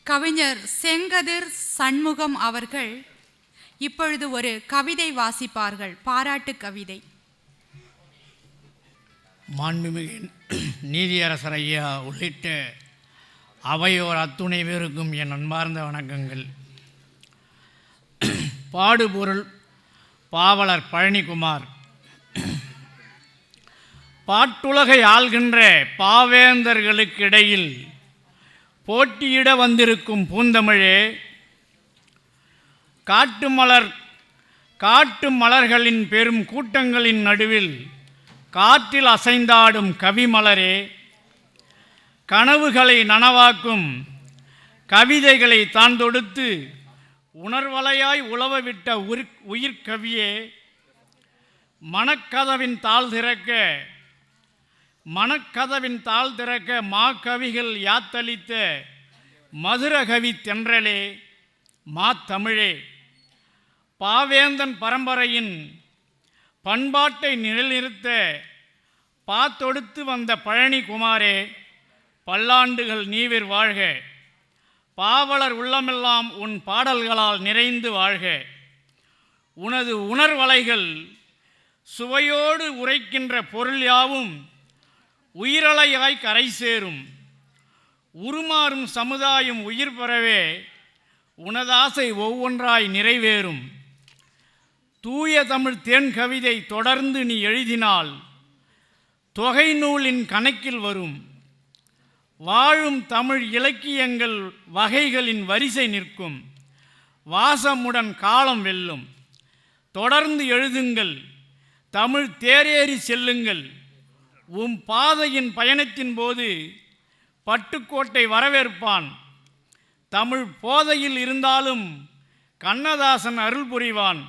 கவிஞர் செங்கதிர் சண்முகம் அவர்கள் இப்பொழுது ஒரு கவிதை வாசிப்பார்கள். பாராட்டு கவிதை. மாண்புமிகு நீதியரசர் ஐயா உள்ளிட்ட அவையோர் அத்துணை பேருக்கும் என் அன்பார்ந்த வணக்கங்கள். பாடுபொருள் பாவலர் பழனிக்குமார். பாட்டுலகை ஆள்கின்ற பாவேந்தர்களுக்கிடையில் போட்டியிட வந்திருக்கும் பூந்தமிழே, காட்டு மலர்களின் பெரும் கூட்டங்களின் நடுவில் காற்றில் அசைந்தாடும் கவிமலரே, கனவுகளை நனவாக்கும் கவிதைகளை தான் தொடுத்து உணர்வலையாய் உலவவிட்ட உயிர்கவியே, மனக்கதவின் தாள் திறக்க மாக்கவிகள் யாத்தளித்த மதுரகவி தென்றலே, மாத்தமிழே, பாவேந்தன் பரம்பரையின் பண்பாட்டை நிலைநிறுத்த பாத்தொடுத்து வந்த பழனிக்குமாரே, பல்லாண்டுகள் நீவிர் வாழ்க. பாவலர் உள்ளமெல்லாம் உன் பாடல்களால் நிறைந்து வாழ்க. உனது உணர்வலைகள் சுவையோடு உரைக்கின்ற பொருள் யாவும் உயிரலையாய் கரை சேரும். உருமாறும் சமுதாயம் உயிர் பெறவே உனதாசை ஒவ்வொன்றாய் நிறைவேறும். தூய தமிழ் தேன் கவிதை தொடர்ந்து நீ எழுதினால் தொகை நூலின் கணக்கில் வரும். வாழும் தமிழ் இலக்கியங்கள் வகைகளின் வரிசை நிற்கும். வாசமுடன் காலம் வெல்லும். தொடர்ந்து எழுதுங்கள், தமிழ் தேரேறி செல்லுங்கள். பாதையின் பயணத்தின் போது பட்டுக்கோட்டை வரவேற்பான். தமிழ் போதையில் இருந்தாலும் கண்ணதாசன் அருள் புரிவான்.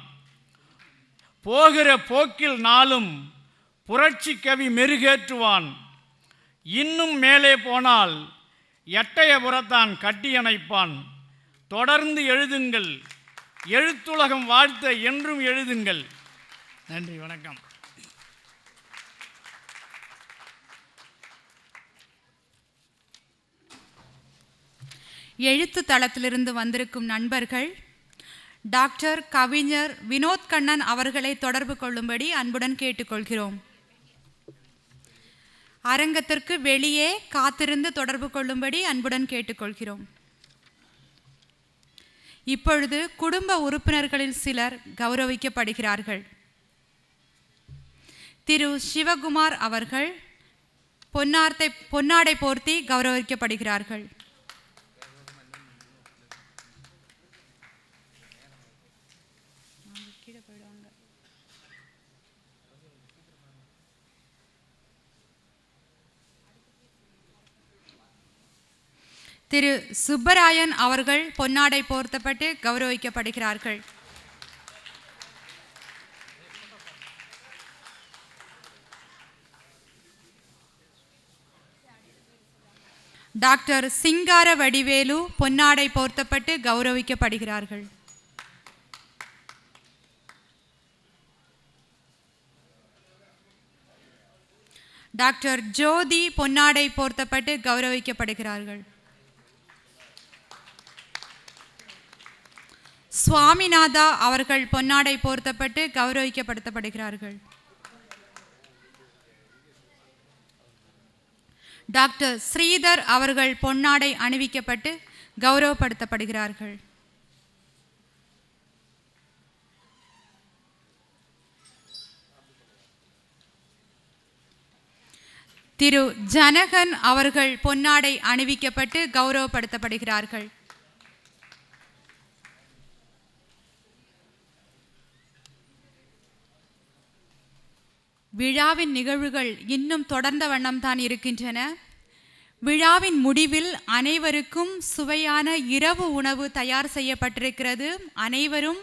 போகிற போக்கில் நாளும் புரட்சி கவி மெருகேற்றுவான். இன்னும் மேலே போனால் எட்டயபுரத்தான் கட்டியணைப்பான். தொடர்ந்து எழுதுங்கள், எழுத்துலகம் வாழ்த்த என்றும் எழுதுங்கள். நன்றி, வணக்கம். எழுத்து தளத்திலிருந்து வந்திருக்கும் நண்பர்கள் டாக்டர் கவிஞர் வினோத் கண்ணன் அவர்களை தொடர்பு கொள்ளும்படி அன்புடன் கேட்டுக்கொள்கிறோம். அரங்கத்திற்கு வெளியே காத்திருந்து தொடர்பு கொள்ளும்படி அன்புடன் கேட்டுக்கொள்கிறோம். இப்பொழுது குடும்ப உறுப்பினர்களில் சிலர் கௌரவிக்கப்படுகிறார்கள். திரு சிவகுமார் அவர்கள் பொன்னாடை போர்த்தி கௌரவிக்கப்படுகிறார்கள். திரு சுப்பராயன் அவர்கள் பொன்னாடை போர்த்தப்பட்டு கௌரவிக்கப்படுகிறார்கள். டாக்டர் சிங்கார வடிவேலு பொன்னாடை போர்த்தப்பட்டு கௌரவிக்கப்படுகிறார்கள். டாக்டர் ஜோதி பொன்னாடை போர்த்தப்பட்டு கௌரவிக்கப்படுகிறார்கள். சுவாமிநாதா அவர்கள் பொன்னாடை போர்த்தப்பட்டு கௌரவிக்கப்படுத்தப்படுகிறார்கள். டாக்டர் ஸ்ரீதர் அவர்கள் பொன்னாடை அணிவிக்கப்பட்டு கௌரவப்படுத்தப்படுகிறார்கள். திரு ஜனகன் அவர்கள் பொன்னாடை அணிவிக்கப்பட்டு கௌரவப்படுத்தப்படுகிறார்கள். விழாவின் நிகழ்வுகள் இன்னும் தொடர்ந்த வண்ணம்தான் இருக்கின்றன. விழாவின் முடிவில் அனைவருக்கும் சுவையான இரவு உணவு தயார் செய்யப்பட்டிருக்கிறது. அனைவரும்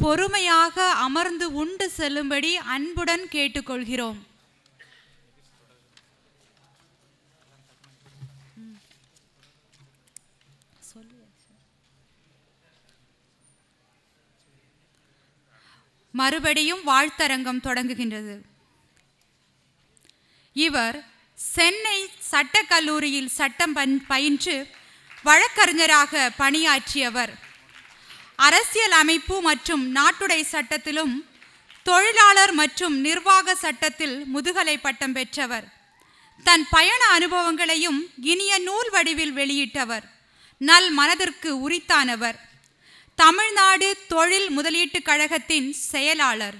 பொறுமையாக அமர்ந்து உண்டு செல்லும்படி அன்புடன் கேட்டுக்கொள்கிறோம். மறுபடியும் வாழ்த்தரங்கம் தொடங்குகின்றது. இவர் சென்னை சட்டக்கல்லூரியில் சட்டம் பயின்று வழக்கறிஞராக பணியாற்றியவர். அரசியல் அமைப்பு மற்றும் நாட்டுடை சட்டத்திலும் தொழிலாளர் மற்றும் நிர்வாக சட்டத்தில் முதுகலை பட்டம் பெற்றவர். தன் பயண அனுபவங்களையும் இனிய நூல் வடிவில் வெளியிட்டவர். நல் மனதிற்கு உரித்தானவர். தமிழ்நாடு தொழில் முதலீட்டுக் கழகத்தின் செயலாளர்.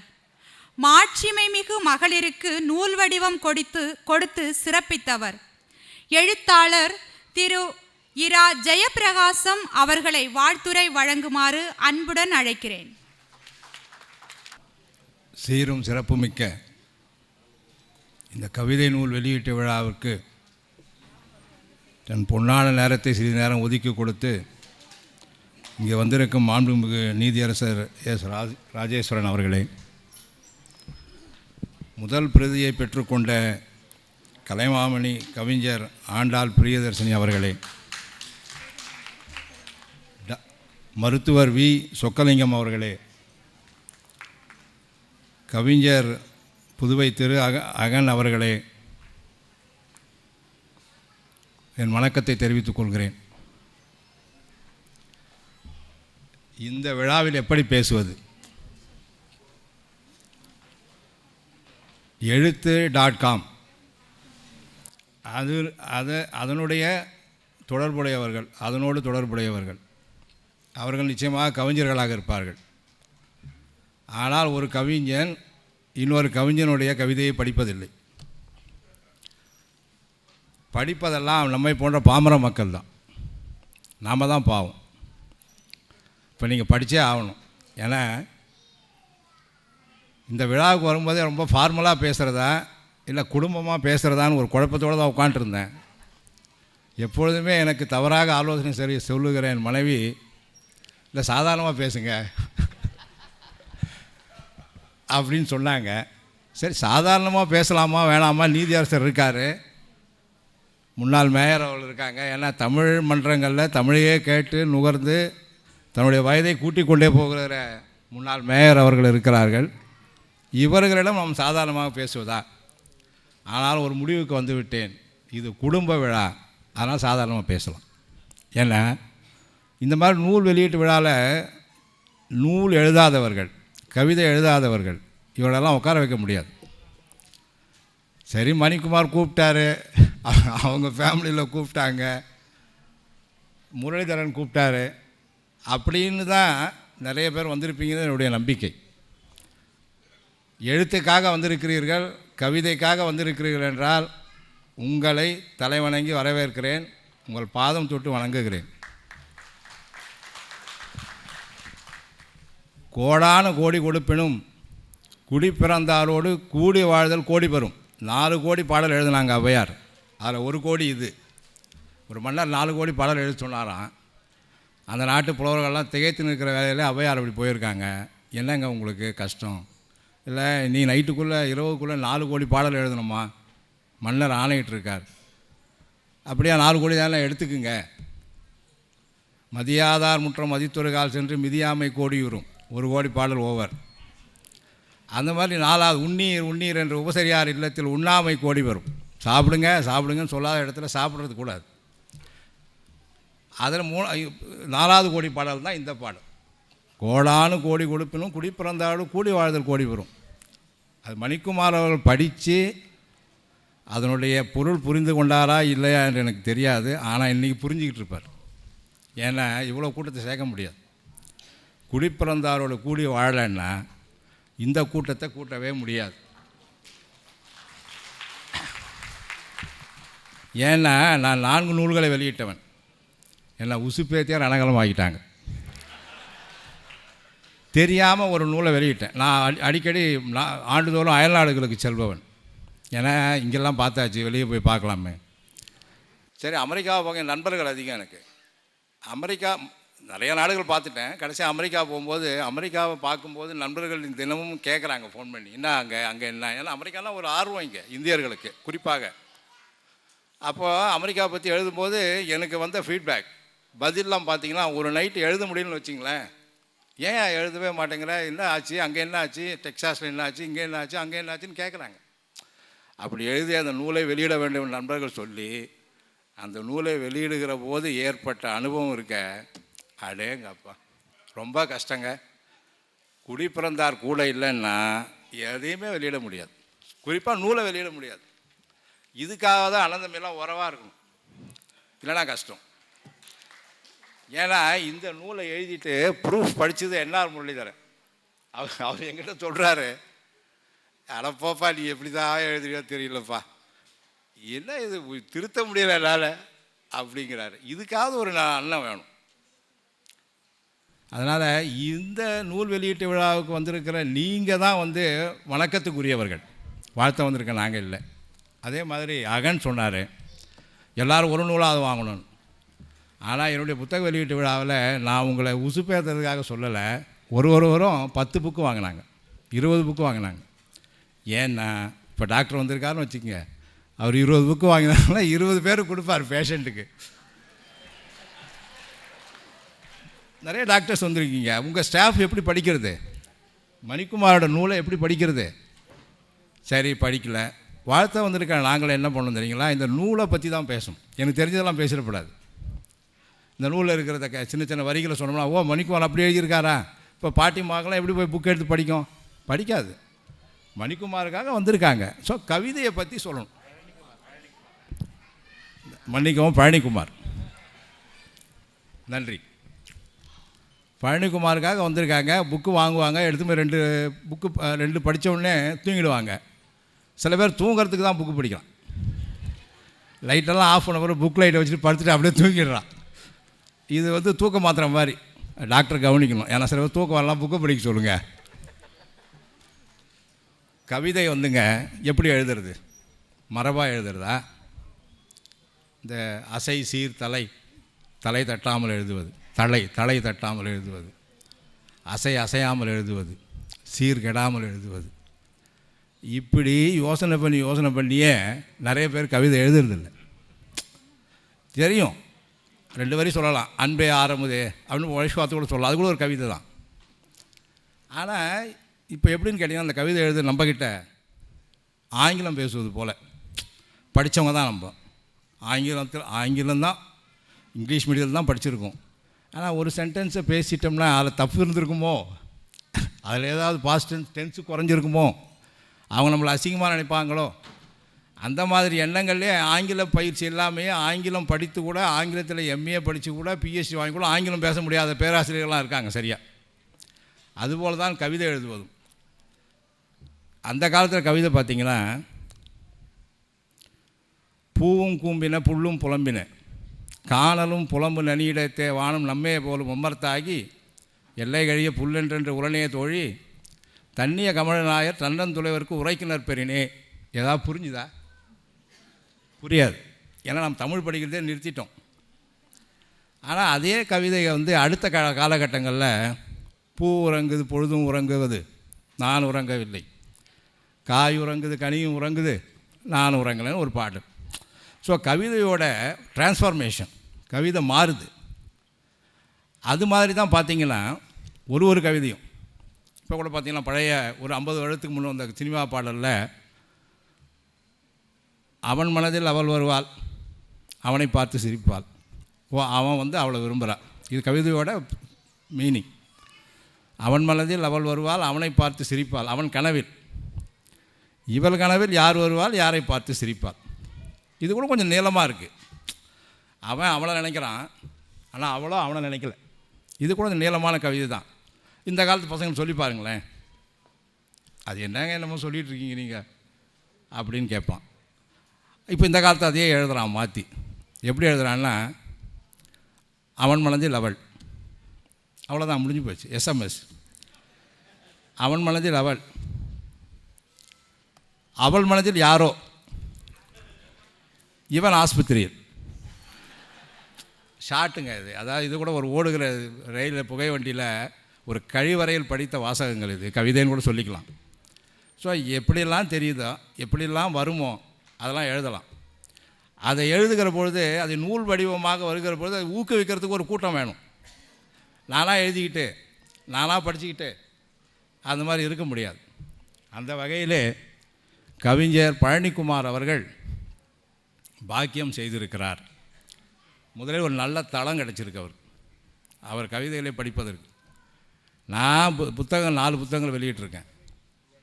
மாட்சிமை மிகு மகளிருக்கு நூல் வடிவம் கொடுத்து சிறப்பித்தவர். எழுத்தாளர் திரு இரா ஜெயப்பிரகாசம் அவர்களை வாழ்த்துரை வழங்குமாறு அன்புடன் அழைக்கிறேன். சீரும் சிறப்புமிக்க இந்த கவிதை நூல் வெளியீட்டு விழாவிற்கு தன் பொன்னான நேரத்தை சிறிது நேரம் ஒதுக்கி கொடுத்து இங்கே வந்திருக்கும் மாண்புமிகு நீதியரசர் எஸ் ராஜேஸ்வரன் அவர்களே, முதல் பிரதியை பெற்றுக்கொண்ட கலைமாமணி கவிஞர் ஆண்டாள் பிரியதர்ஷினி அவர்களே, மருத்துவர் வி சொக்கலிங்கம் அவர்களே, கவிஞர் புதுவை திரு அகன் அவர்களே, என் வணக்கத்தை தெரிவித்துக் கொள்கிறேன். இந்த விழாவில் எப்படி பேசுவது? எழுத்து.com அதனுடைய தொடர்புடையவர்கள், அதனோடு தொடர்புடையவர்கள் அவர்கள் நிச்சயமாக கவிஞர்களாக இருப்பார்கள். ஆனால் ஒரு கவிஞன் இன்னொரு கவிஞனுடைய கவிதையை படிப்பதில்லை. படிப்பதெல்லாம் நம்மை போன்ற பாமர மக்கள் தான். நாம் தான் பாவம். இப்போ நீங்கள் படித்தே ஆகணும். ஏன்னா இந்த விழாவுக்கு வரும்போதே ரொம்ப ஃபார்மலாக பேசுகிறதா இல்லை குடும்பமாக பேசுகிறதான்னு ஒரு குழப்பத்தோடு தான் உட்காண்ட்ருந்தேன். எப்பொழுதுமே எனக்கு தவறாக ஆலோசனை சொல்லுகிற என் மனைவி, இல்லை சாதாரணமாக பேசுங்க அப்படின்னு சொன்னாங்க. சரி, சாதாரணமாக பேசலாமா வேணாமா? நீதியரசர் இருக்கார், முன்னாள் மேயர் அவர்கள் இருக்காங்க. ஏன்னா தமிழ் மன்றங்களில் தமிழையே கேட்டு நுகர்ந்து தன்னுடைய வயதை கூட்டிக் கொண்டே போகிற முன்னாள் மேயர் அவர்கள் இருக்கிறார்கள். இவர்களிடம் நாம் சாதாரணமாக பேசுவதா? ஆனால் ஒரு முடிவுக்கு வந்துவிட்டேன், இது குடும்ப விழா, அதனால் சாதாரணமாக பேசலாம். ஏன்னா இந்த மாதிரி நூல் வெளியீட்டு விழாவில் நூல் எழுதாதவர்கள், கவிதை எழுதாதவர்கள், இவங்களெல்லாம் உட்கார வைக்க முடியாது. சரி, மணிக்குமார் கூப்பிட்டாரு, அவங்க ஃபேமிலியில் கூப்பிட்டாங்க, முரளிதரன் கூப்பிட்டாரு அப்படின்னு தான் நிறைய பேர் வந்திருப்பீங்கன்னு என்னுடைய நம்பிக்கை. எழுத்துக்காக வந்திருக்கிறீர்கள், கவிதைக்காக வந்திருக்கிறீர்கள் என்றால் உங்களை தலைவணங்கி வரவேற்கிறேன், உங்கள் பாதம் தொட்டு வணங்குகிறேன். கோடான கோடி கொடுப்பினும் குடி பிறந்தாரோடு கூடி வாழ்தல் கோடி பெறும். 4 கோடி பாடல் எழுதினாங்க ஔவையார். அதில் 1 கோடி இது. ஒரு மன்னர் 4 கோடி பாடல் எழுத சொன்னாராம். அந்த நாட்டு புலவர்கள்லாம் திகைத்து நிற்கிற வேலையில் ஔவையார் அப்படி போயிருக்காங்க. என்னங்க உங்களுக்கு கஷ்டம்? இல்லை, நீ நைட்டுக்குள்ளே இரவுக்குள்ளே 4 கோடி பாடல் எழுதணுமா? மன்னர் ஆணையிட்டிருக்கார். அப்படியே 4 கோடி தானே எடுத்துக்குங்க. மதியாதார் முற்றம் மதித்தொரு கால் சென்று மிதியாமை கோடியுறும். 1 கோடி பாடல் ஓவர். அந்த மாதிரி 4வது உண்ணீர் உண்ணீர் என்ற உபசரியார் இல்லத்தில் உண்ணாமை கோடி வரும். சாப்பிடுங்க சாப்பிடுங்கன்னு சொல்லாத இடத்துல சாப்பிட்றது கூடாது. அதில் 4வது கோடி பாடல் தான் இந்த பாடல். கோடானு கோடி கொடுப்பினும் குடி பிறந்தாலும் கூடி வாழ்தல் கோடி வரும். அது மணிக்குமார் அவர்கள் படித்து அதனுடைய பொருள் புரிந்து கொண்டாரா இல்லையா என்று எனக்கு தெரியாது. ஆனால் இன்றைக்கி புரிஞ்சிக்கிட்டு இருப்பார். ஏன்னா இவ்வளோ கூட்டத்தை சேர்க்க முடியாது. குடிப்பிறந்தாரோட கூடி வாழலைன்னா இந்த கூட்டத்தை கூட்டவே முடியாது. ஏன்னா நான் 4 நூல்களை வெளியிட்டவன். என்னை உசுப்பேத்தியார் ரணகலம் ஆகிட்டாங்க. தெரியாமல் ஒரு நூலை வெளியிட்டேன். நான் அடிக்கடி ஆண்டுதோறும் அயல்நாடுகளுக்கு செல்பவன். ஏன்னா இங்கெல்லாம் பார்த்தாச்சு, வெளியே போய் பார்க்கலாமே. சரி, அமெரிக்காவை போக நண்பர்கள் அதிகம் எனக்கு. அமெரிக்கா நிறைய நாடுகள் பார்த்துட்டேன். கடைசியாக அமெரிக்கா போகும்போது, அமெரிக்காவை பார்க்கும்போது நண்பர்கள் தினமும் கேட்குறாங்க ஃபோன் பண்ணி, என்ன அங்கே என்ன. ஏன்னா அமெரிக்காலாம் ஒரு ஆர்வம் இங்கே இந்தியர்களுக்கு குறிப்பாக. அப்போது அமெரிக்கா பற்றி எழுதும்போது எனக்கு வந்த ஃபீட்பேக் பதிலெலாம் பார்த்திங்கன்னா, ஒரு நைட்டு எழுத முடியும்னு வச்சிங்களேன், ஏன் எழுதவே மாட்டேங்கிற, என்ன ஆச்சு, அங்கே என்ன ஆச்சு, டெக்சாஸில் என்ன ஆச்சு, இங்கே என்ன ஆச்சு, அங்கே என்ன ஆச்சுன்னு கேட்குறாங்க. அப்படி எழுதி அந்த நூலை வெளியிட வேண்டும் நண்பர்கள் சொல்லி அந்த நூலை வெளியிடுகிற போது ஏற்பட்ட அனுபவம் இருக்க, அடேங்கப்பா, ரொம்ப கஷ்டங்க. குடி பிறந்தார் கூட இல்லைன்னா எதையுமே வெளியிட முடியாது, குறிப்பாக நூலை வெளியிட முடியாது. இதுக்காக தான் அனந்தமெல்லாம் உறவாக இருக்கணும், இல்லைனா கஷ்டம். ஏன்னா இந்த நூலை எழுதிட்டு ப்ரூஃப் படித்தது என்ஆர் முரளிதரன். அவர் என்கிட்ட சொல்கிறாரு, அடப்போப்பா நீ எப்படி தான் எழுதுறியோ தெரியலப்பா, என்ன இது திருத்த முடியல என்னால் அப்படிங்கிறாரு. இதுக்காவது ஒரு அண்ணன் வேணும். அதனால் இந்த நூல் வெளியீட்டு விழாவுக்கு வந்திருக்கிற நீங்கள் தான் வணக்கத்துக்குரியவர்கள். வாழ்த்த வந்திருக்க நாங்கள் இல்லை. அதே மாதிரி அகன் சொன்னார் எல்லோரும் ஒரு நூலாக வாங்கணும்னு. ஆனால் என்னுடைய புத்தக வெளியீட்டு விழாவில் நான் உங்களை உசுப்பேற்றுறதுக்காக சொல்லலை. ஒருவரும் 10 புக்கு வாங்கினாங்க, 20 புக்கு வாங்கினாங்க. ஏன்னா இப்போ டாக்டர் வந்திருக்காருன்னு வச்சுக்கோங்க, அவர் 20 புக்கு வாங்கினாங்கன்னா 20 பேருக்கு கொடுப்பார் பேஷண்ட்டுக்கு. நிறைய டாக்டர்ஸ் வந்திருக்கீங்க, உங்கள் ஸ்டாஃப் எப்படி படிக்கிறது? மணிக்குமாரோட நூலை எப்படி படிக்கிறது? சரி படிக்கல. வாழ்த்த வந்திருக்க நாங்கள் என்ன பண்ணணும் தெரியுங்களா? இந்த நூலை பற்றி தான் பேசணும். எனக்கு தெரிஞ்சதெல்லாம் பேசிடக்கூடாது. இந்த நூலில் இருக்கிறத சின்ன சின்ன வரிகளை சொன்னோம்னா, ஓ மணிக்குமார் அப்படி எழுதியிருக்காரா, இப்போ பாட்டி மகளாம் எப்படி போய் புக் எடுத்து படிக்கும்? படிக்காது. மணிக்குமாருக்காக வந்திருக்காங்க. ஸோ கவிதையை பற்றி சொல்லணும். மன்னிக்கவும், பழனிக்குமார், நன்றி. பழனிக்குமாருக்காக வந்திருக்காங்க. புக்கு வாங்குவாங்க, எடுத்து போய் 2 புக்கு 2 படித்த உடனே தூங்கிடுவாங்க. சில பேர் தூங்குறதுக்கு தான் புக்கு படிக்கலாம். லைட்டெல்லாம் ஆஃப் பண்ண பிறகு புக் லைட்டை வச்சுட்டு படுத்துட்டு அப்படியே தூங்கிடுறான். இது தூக்க மாத்திரை மாதிரி. டாக்டர் கவனிக்கணும். ஏன்னா சில பேர் தூக்கம் வரலாம், புக்கை படிக்க சொல்லுங்கள். கவிதை எப்படி எழுதுறது? மரபாக எழுதுறதா? இந்த அசை சீர் தலை, தலை தட்டாமல் எழுதுவது, தலை தட்டாமல் எழுதுவது, அசையாமல் எழுதுவது, சீர் கெடாமல் எழுதுவது, இப்படி யோசனை பண்ணியே நிறைய பேர் கவிதை எழுதுறதில்லை. தெரியும், 2 வரி சொல்லலாம், அன்பே ஆரம்புதே அப்படின்னு உழைச்சி பார்த்து கூட சொல்லலாம், அது கூட ஒரு கவிதை தான். ஆனால் இப்போ எப்படின்னு கேட்டிங்கன்னா, அந்த கவிதை எழுது நம்மக்கிட்ட ஆங்கிலம் பேசுவது போல். படித்தவங்க தான் நம்ம ஆங்கிலம்தான், இங்கிலீஷ் மீடியத்தில் தான் படிச்சிருக்கோம். ஆனால் ஒரு சென்டென்ஸை பேசிட்டோம்னா அதில் தப்பு இருந்திருக்குமோ, அதில் ஏதாவது பாஸ்ட் டென்ஸு குறைஞ்சிருக்குமோ, அவங்க நம்மளை அசிங்கமாக நினைப்பாங்களோ, அந்த மாதிரி எண்ணங்கள்லேயே ஆங்கில பயிற்சி எல்லாமே ஆங்கிலம் படித்து கூட, ஆங்கிலத்தில் எம்ஏ படித்து கூட, பிஹெச்டி வாங்கி கூட ஆங்கிலம் பேச முடியாத பேராசிரியர்கள்லாம் இருக்காங்க. சரியா? அதுபோல் தான் கவிதை எழுதுவதும். அந்த காலத்தில் கவிதை பார்த்திங்கன்னா, பூவும் கூம்பின புல்லும் புலம்பின, காணலும் புலம்பு நனியிடத்தே வானம் நம்மே போலும் மும்மர்த்தாகி, எல்லை கழிய புல்லென்றென்று உடனே தோழி, தண்ணிய கமலநாயர் தன்னந்துளைவருக்கு உரைக்கினர் பெறினே. ஏதாவது புரிஞ்சுதா? புரியாது. ஏன்னா நம்ம தமிழ் படிக்கிறதே நிறுத்திட்டோம். ஆனால் அதே கவிதையை அடுத்த காலகட்டங்களில் பூ உறங்குது பொழுதும் உறங்குவது நான் உறங்கவில்லை, காய் உறங்குது கனியும் உறங்குது நான் உறங்கலைன்னு ஒரு பாட்டு. ஸோ கவிதையோட டிரான்ஸ்ஃபார்மேஷன், கவிதை மாறுது. அது மாதிரி தான் பார்த்திங்கன்னா ஒரு கவிதையும். இப்போ கூட பார்த்திங்கன்னா பழைய ஒரு 50 வருடத்துக்கு முன்னே வந்த சினிமா பாடலில், அவன் மனதில் அவள் வருவாள், அவனை பார்த்து சிரிப்பாள். அவன் அவளை விரும்புகிறான். இது கவிதையோட மீனிங். அவன் மனதில் அவள் வருவாள், அவனை பார்த்து சிரிப்பாள். அவன் கனவில், இவள் கனவில் யார் வருவாள், யாரை பார்த்து சிரிப்பாள். இது கூட கொஞ்சம் நீளமாக இருக்குது. அவன் அவளை நினைக்கிறான், ஆனால் அவளோ அவனை நினைக்கல. இது கூட கொஞ்சம் நீளமான கவிதை தான். இந்த காலத்து பசங்க சொல்லி பாருங்களேன், அது என்னங்க என்னமோ சொல்லிகிட்ருக்கீங்க நீங்கள் அப்படின்னு கேட்பான். இப்போ இந்த காலத்தை அதையே எழுதுகிறான் மாற்றி. எப்படி எழுதுகிறான்னா, அவன் மனதில் அவள், அவ்வளோதான், முடிஞ்சு போச்சு. எஸ்எம்எஸ். அவன் மனதில் அவள், அவள் மனதில் யாரோ, இவன் ஆஸ்பத்திரியில். ஷார்ட்டுங்க இது. அதாவது இது கூட ஒரு ஓடுகிற ரயில் புகை வண்டியில் ஒரு கழிவறையில் படித்த வாசகங்கள். இது கவிதைன்னு கூட சொல்லிக்கலாம். ஸோ எப்படியெல்லாம் தெரியுதோ, எப்படியெல்லாம் வருமோ அதெல்லாம் எழுதலாம். அதை எழுதுகிற பொழுது, அது நூல் வடிவமாக வருகிற பொழுது அதை ஊக்குவிக்கிறதுக்கு ஒரு கூட்டம் வேணும். நானாக எழுதிக்கிட்டு நானாக படிச்சுக்கிட்டு அந்த மாதிரி இருக்க முடியாது. அந்த வகையிலே கவிஞர் பழனிக்குமார் அவர்கள் பாக்கியம் செய்திருக்கிறார் முதலில் ஒரு நல்ல தளம் கிடச்சிருக்கு அவர் கவிதைகளை படிப்பதற்கு. நான் புத்தகம் 4 புத்தகங்கள் வெளியிட்டிருக்கேன்.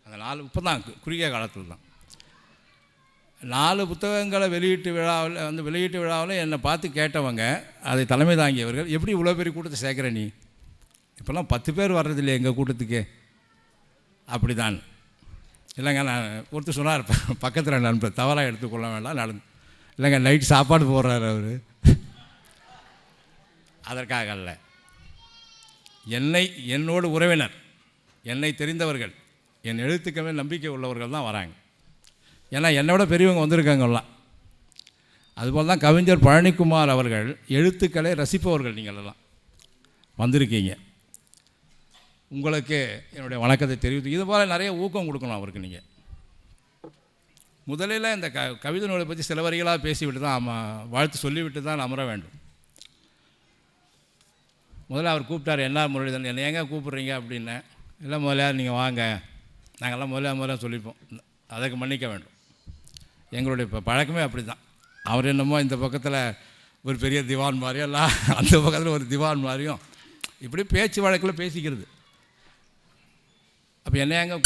அந்த 4 இப்போ தான் குறுகிய காலத்தில் தான் 4 புத்தகங்களை வெளியீட்டு விழாவில் என்னை பார்த்து கேட்டவங்க, அதை தலைமை தாங்கியவர்கள், எப்படி இவ்வளோ பெரிய கூட்டத்தை சேர்க்குற நீ, இப்போல்லாம் 10 பேர் வர்றதில்லை எங்கள் கூட்டத்துக்கு, அப்படி தான். இல்லைங்க, நான் ஒருத்தர் சொன்னார் பக்கத்தில் நண்பர், தவறாக எடுத்துக்கொள்ள வேண்டாம், இல்லைங்க நைட் சாப்பாடு போடுறாரு அவர், அதற்காக அல்ல. என்னோட உறவினர், என்னை தெரிந்தவர்கள், என் எழுத்துக்கள் நம்பிக்கை உள்ளவர்கள் தான் வராங்க. ஏன்னா என்னை விட பெரியவங்க வந்திருக்காங்கலாம். அதுபோல் தான் கவிஞர் பழனிக்குமார் அவர்கள் எழுத்துக்களை ரசிப்பவர்கள் நீங்கள் எல்லாம் வந்திருக்கீங்க. உங்களுக்கு என்னுடைய வணக்கத்தை தெரிவித்து இதுபோல் நிறைய ஊக்கம் கொடுக்கணும் அவருக்கு. நீங்கள் முதலில் இந்த கவிதை நூலை பற்றி சில வரிகளாக பேசிவிட்டு தான் வாழ்த்து சொல்லிவிட்டு தான் அமர வேண்டும். முதல்ல அவர் கூப்பிட்டார், என்ன முரளிதரன், என்னை ஏங்க கூப்பிட்றீங்க அப்படின்னு. இல்லை முதல்ல நீங்கள் வாங்க, நாங்கள்லாம் முதல்ல சொல்லிப்போம், அதுக்கு மன்னிக்க வேண்டும். எங்களுடைய இப்போ பழக்கமே அப்படி தான். அவர் என்னமோ இந்த பக்கத்தில் ஒரு பெரிய திவான் மாதிரியும், எல்லாம் அந்த பக்கத்தில் ஒரு திவான் மாதிரியும் இப்படி பேச்சு வழக்கில் பேசிக்கிறது. அப்போ என்ன ஏங்க